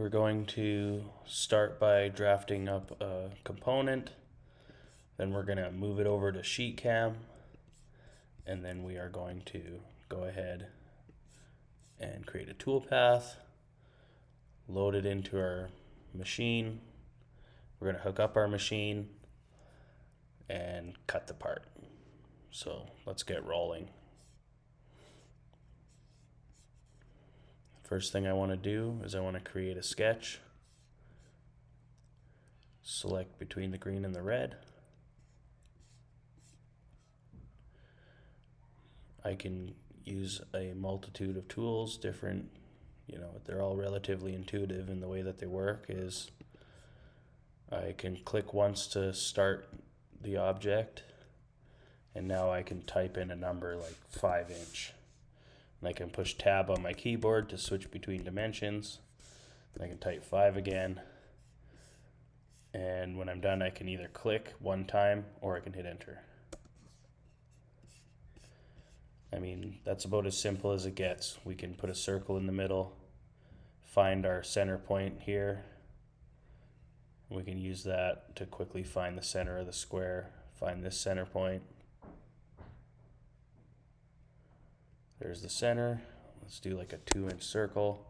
we're going to start by drafting up a component. Then we're going to move it over to sheetcam. And then we are going to go ahead and create a toolpath, load it into our machine. We're going to hook up our machine and cut the part. So let's get rolling. First thing I want to do is I want to create a sketch. Select between the green and the red. I can use a multitude of tools, different, they're all relatively intuitive in the way that they work. Is I can click once to start the object, and now I can type in a number like 5" and I can push tab on my keyboard to switch between dimensions, and I can type 5 again, and when I'm done I can either click one time or I can hit enter. I mean, that's about as simple as it gets. We can put a circle in the middle, find our center point here. We can use that to quickly find the center of the square, find this center point. There's the center. Let's do like a 2" circle.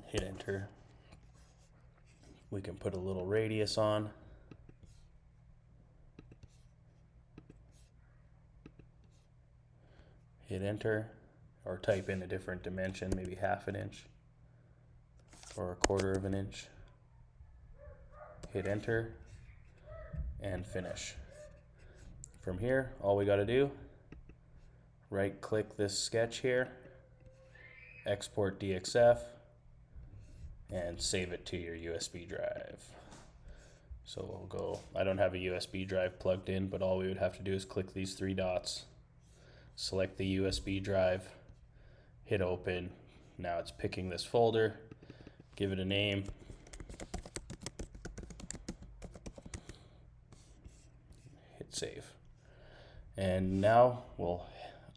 Hit enter. We can put a little radius on. Hit enter, or type in a different dimension, maybe 1/2 inch or 1/4 inch. Hit enter and finish. From here, all we got to do, right click this sketch here, export DXF, and save it to your USB drive. So we'll go, I don't have a USB drive plugged in, but all we would have to do is click these 3 dots, select the USB drive, hit open. Now it's picking this folder, give it a name. Hit save. And now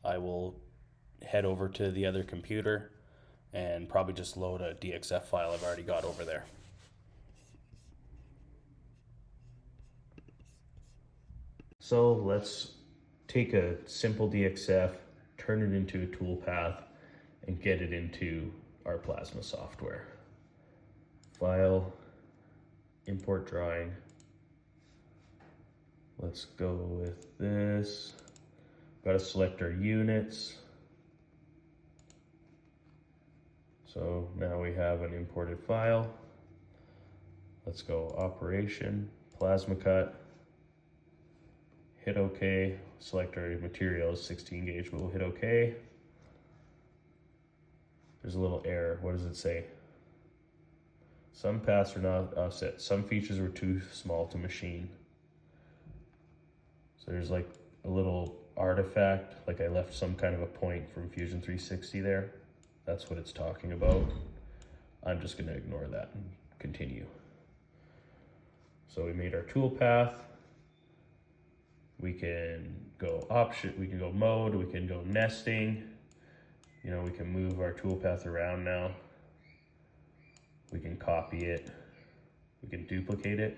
I will head over to the other computer and probably just load a DXF file I've already got over there. So let's take a simple DXF, turn it into a toolpath, and get it into our Plasma software. File, import drawing. Let's go with this. Got to select our units. So now we have an imported file. Let's go operation, plasma cut. Hit OK, select our materials, 16 gauge, we'll hit OK. There's a little error, what does it say? Some paths are not offset, some features were too small to machine. So there's like a little artifact, like I left some kind of a point from Fusion 360 there. That's what it's talking about. I'm just gonna ignore that and continue. So we made our tool path. We can go option, we can go mode, we can go nesting. We can move our toolpath around now. We can copy it. We can duplicate it.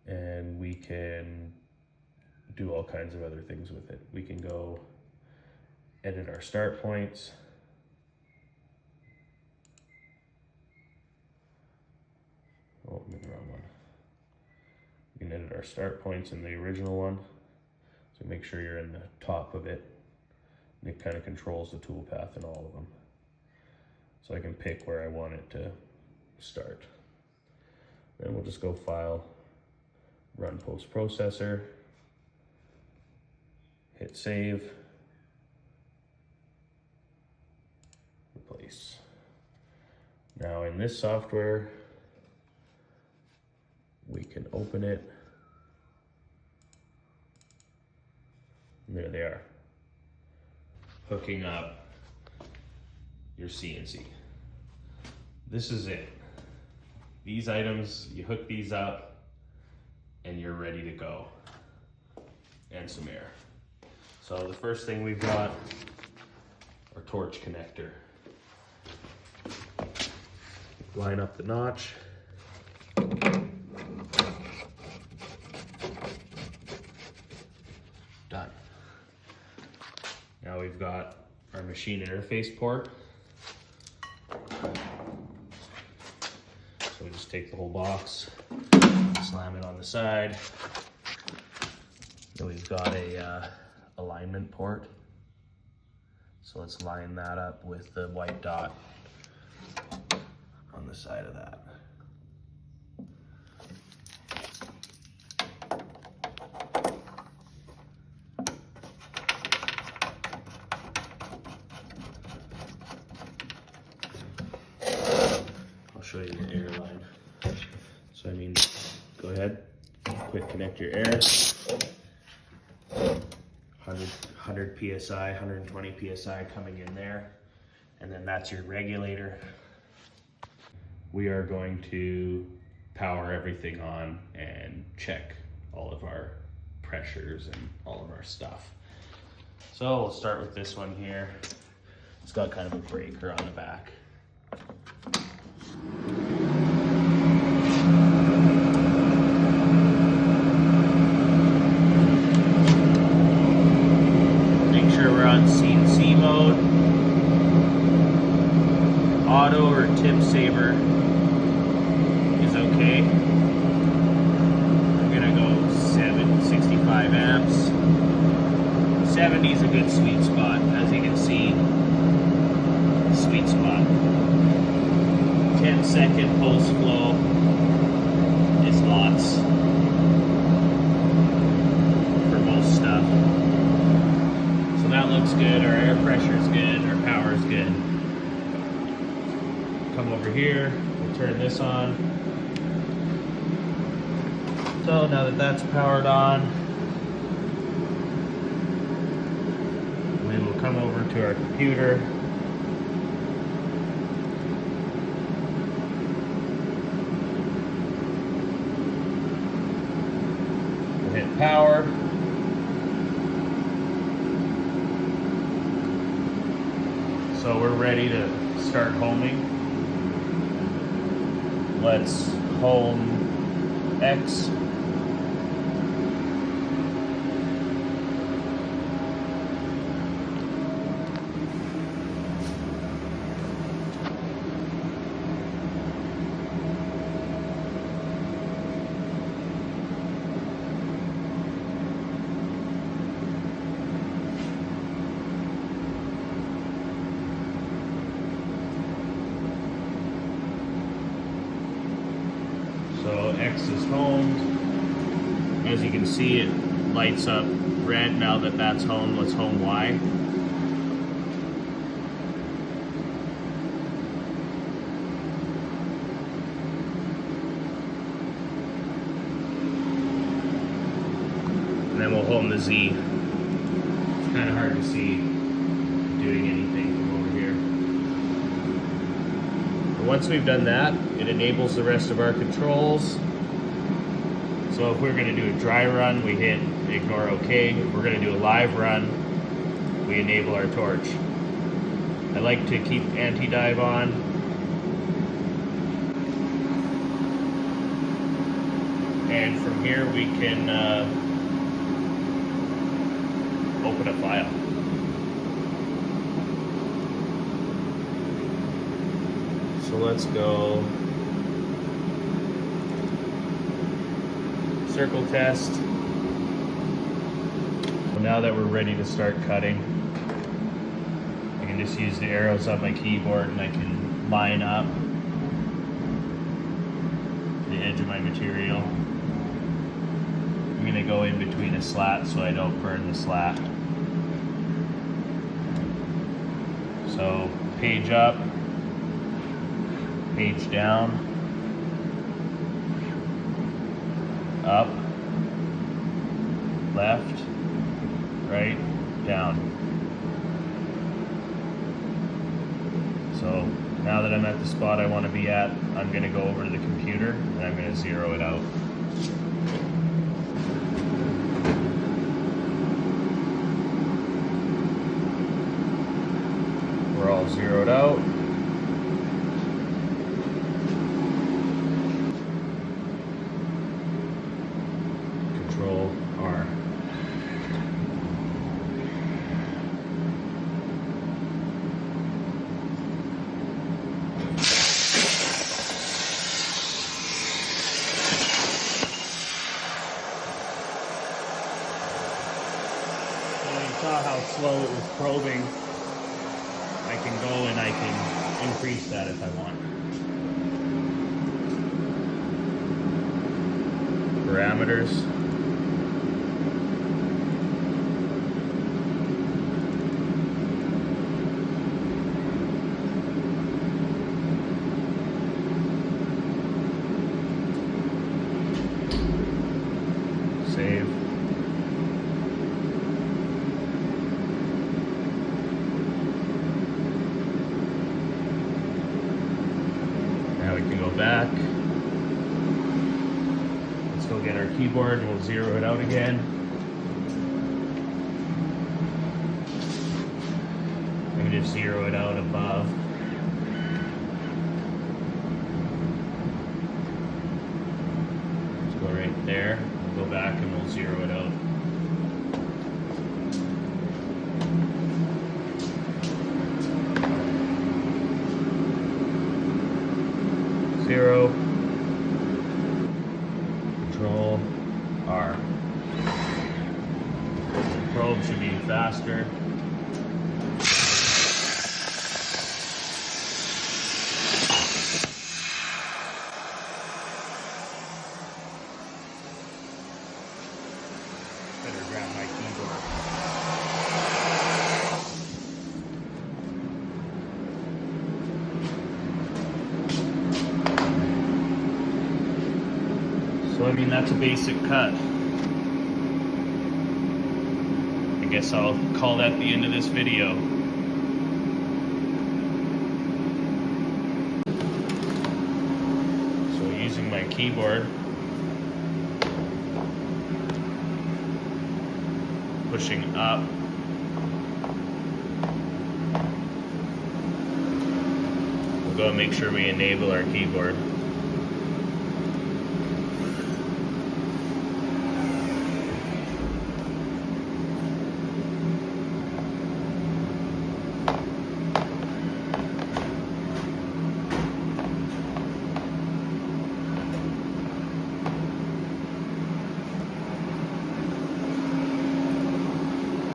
And we can do all kinds of other things with it. We can go edit our start points. Oh, I'm in the wrong one. You can edit our start points in the original one. So make sure you're in the top of it. And it kind of controls the toolpath in all of them. So I can pick where I want it to start. Then we'll just go File, Run Post Processor, hit Save, Replace. Now in this software, we can open it, and there they are, hooking up your CNC. This is it. These items, you hook these up, and you're ready to go. And some air. So the first thing we've got, our torch connector. Line up the notch. Done. Now we've got our machine interface port. So we just take the whole box, slam it on the side. Then we've got a alignment port. So let's line that up with the white dot on the side of that. I'll show you the air line. So go ahead, quick connect your air. 100 PSI, 120 PSI coming in there. And then that's your regulator. We are going to power everything on and check all of our pressures and all of our stuff. So we'll start with this one here. It's got kind of a breaker on the back. Make sure we're on CNC mode. Auto or tip saver is okay. I'm gonna go 65 amps. 70 is a good sweet spot, as you can see. Sweet spot. 10-second pulse flow is lots for most stuff. So that looks good. Our air pressure is good. Our power is good. Come over here. We'll turn this on. So now that that's powered on, we will come over to our computer. We'll hit power. So we're ready to start homing. Let's home X. So X is homed. As you can see, it lights up red now that that's home. Let's home Y. And then we'll home the Z. It's kind of hard to see doing anything from over here. But once we've done that, it enables the rest of our controls. So if we're going to do a dry run, we hit ignore OK. If we're going to do a live run, we enable our torch. I like to keep anti-dive on. And from here we can open a file. So let's go circle test. Well, now that we're ready to start cutting, I can just use the arrows on my keyboard and I can line up the edge of my material. I'm going to go in between a slat so I don't burn the slat. So page up, page down, up, left, right, down. So now that I'm at the spot I want to be at, I'm going to go over to the computer and I'm going to zero it out. Control R. Saw how slow it was probing. I can go and I can increase that if I want. Parameters. Save. Now we can go back. Let's go get our keyboard and we'll zero it out again. Let me just zero it out above. Let's go right there. We'll go back and we'll zero it out. Zero. Control R. The probe should be faster. Better grab my keyboard. So I mean, that's a basic cut. I guess I'll call that the end of this video. So using my keyboard, pushing up, we'll go and make sure we enable our keyboard.